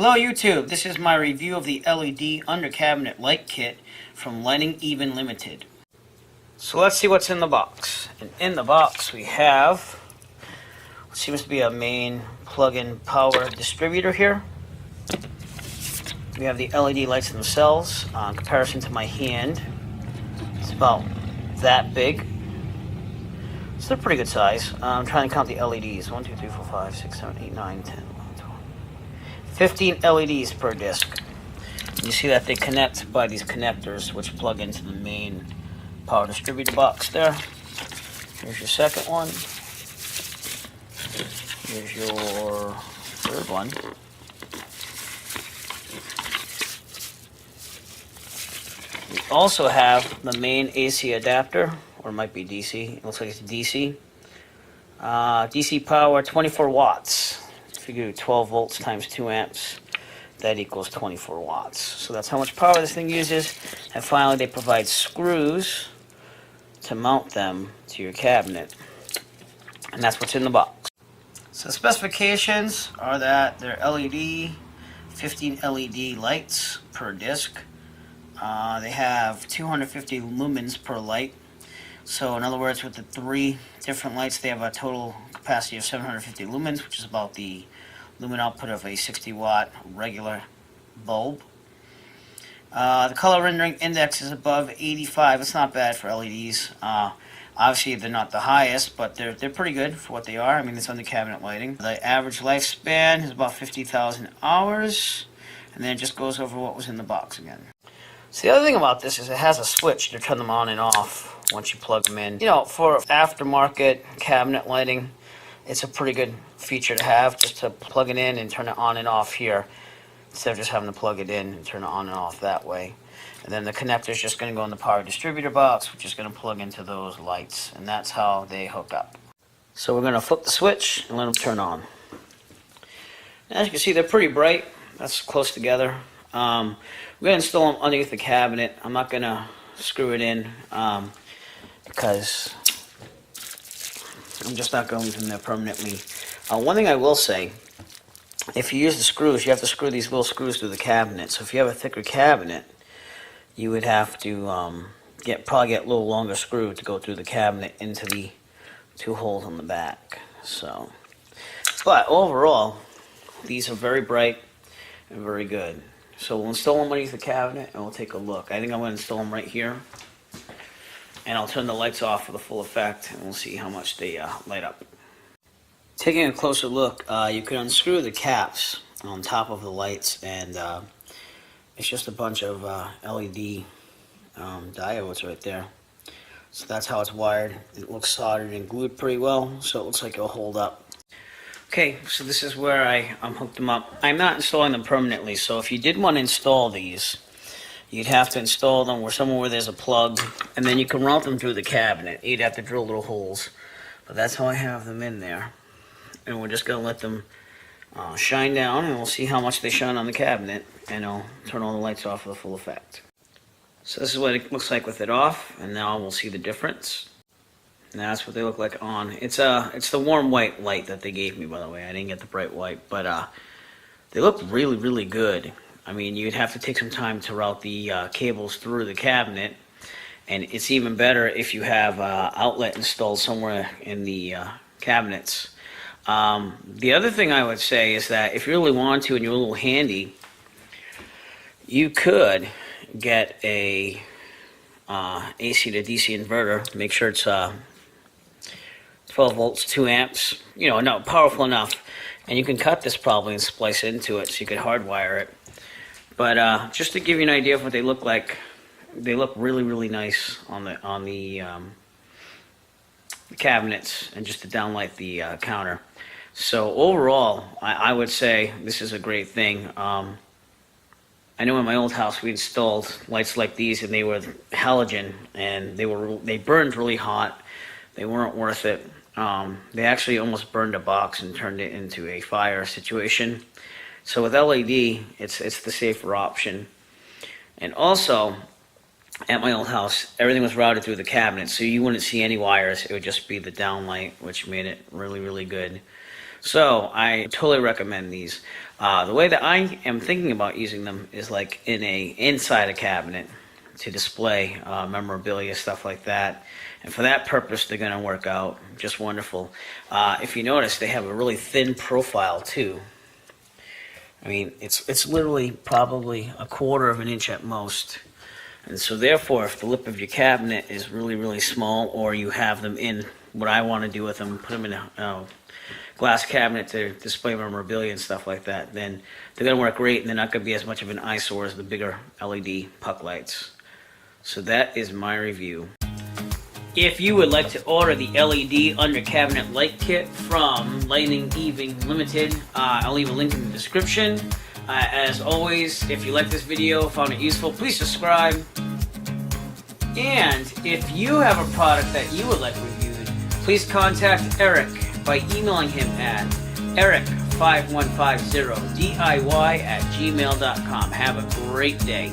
Hello YouTube, this is my review of the LED under cabinet light kit from Lighting Even Ltd. So let's see what's in the box. And in the box we have what seems to be a main plug-in power distributor here. We have the LED lights themselves. In comparison to my hand, it's about that big. So they're pretty good size. I'm trying to count the LEDs. 1, 2, 3, 4, 5, 6, 7, 8, 9, 10, 11, 12. 15 LEDs per disc. You see that they connect by these connectors which plug into the main power distributor box there. Here's your second one. Here's your third one. We also have the main AC adapter, or it might be DC. It looks like it's DC. DC power, 24 watts. If you do 12 volts times 2 amps, that equals 24 watts. So that's how much power this thing uses. And finally, they provide screws to mount them to your cabinet. And that's what's in the box. So the specifications are that they're LED, 15 LED lights per disc. They have 250 lumens per light. So in other words, with the 3 different lights, they have a total capacity of 750 lumens, which is about the lumen output of a 60-watt regular bulb. The color rendering index is above 85. It's not bad for LEDs. Obviously, they're not the highest, but they're pretty good for what they are. I mean, it's under cabinet lighting. The average lifespan is about 50,000 hours, and then it just goes over what was in the box again. So the other thing about this is it has a switch to turn them on and off once you plug them in. You know, for aftermarket cabinet lighting, it's a pretty good feature to have, just to plug it in and turn it on and off here, instead of just having to plug it in and turn it on and off that way. And then the connector is just going to go in the power distributor box, which is going to plug into those lights, and that's how they hook up. So we're going to flip the switch and let them turn on. As you can see, they're pretty bright. That's close together. We're going to install them underneath the cabinet. I'm not going to screw it in because I'm just not going from there permanently. One thing I will say, if you use the screws, you have to screw these little screws through the cabinet. So if you have a thicker cabinet, you would have to probably get a little longer screw to go through the cabinet into the 2 holes on the back. So, but overall, these are very bright and very good. So we'll install them underneath the cabinet and we'll take a look. I think I'm going to install them right here. And I'll turn the lights off for the full effect and we'll see how much they light up. Taking a closer look, you can unscrew the caps on top of the lights, and it's just a bunch of LED diodes right there. So that's how it's wired. It looks soldered and glued pretty well, so it looks like it'll hold up. Okay, so this is where I'm hooked them up. I'm not installing them permanently, so if you did want to install these, you'd have to install them somewhere where there's a plug, and then you can route them through the cabinet. You'd have to drill little holes, but that's how I have them in there. And we're just going to let them shine down, and we'll see how much they shine on the cabinet, and I'll turn all the lights off for the full effect. So this is what it looks like with it off, and now we'll see the difference. And that's what they look like on. It's the warm white light that they gave me, by the way. I didn't get the bright white, but they look really, really good. I mean, you'd have to take some time to route the cables through the cabinet, and it's even better if you have outlet installed somewhere in the cabinets. The other thing I would say is that if you really want to and you're a little handy, you could get a AC to DC inverter. Make sure it's 12 volts, 2 amps, you know, no, powerful enough. And you can cut this probably and splice into it so you could hardwire it. But just to give you an idea of what they look like, they look really, really nice on the cabinets and just to downlight the counter. So overall, I would say this is a great thing. I know in my old house we installed lights like these, and they were halogen, and they burned really hot. They weren't worth it. They actually almost burned a box and turned it into a fire situation. So with LED, it's the safer option. And also, at my old house, everything was routed through the cabinet, so you wouldn't see any wires. It would just be the downlight, which made it really, really good. So I totally recommend these. The way that I am thinking about using them is like inside a cabinet to display memorabilia, stuff like that. And for that purpose, they're going to work out just wonderful. If you notice, they have a really thin profile too. I mean, it's literally probably 1/4 of an inch at most. And so therefore, if the lip of your cabinet is really, really small, or you have them in, what I want to do with them, put them in a glass cabinet to display memorabilia and stuff like that, then they're going to work great, and they're not going to be as much of an eyesore as the bigger LED puck lights. So that is my review. If you would like to order the LED under cabinet light kit from Lighting Even Ltd, I'll leave a link in the description. As always, if you like this video, found it useful, please subscribe. And if you have a product that you would like reviewed, please contact Eric by emailing him at eric5150diy@gmail.com. Have a great day.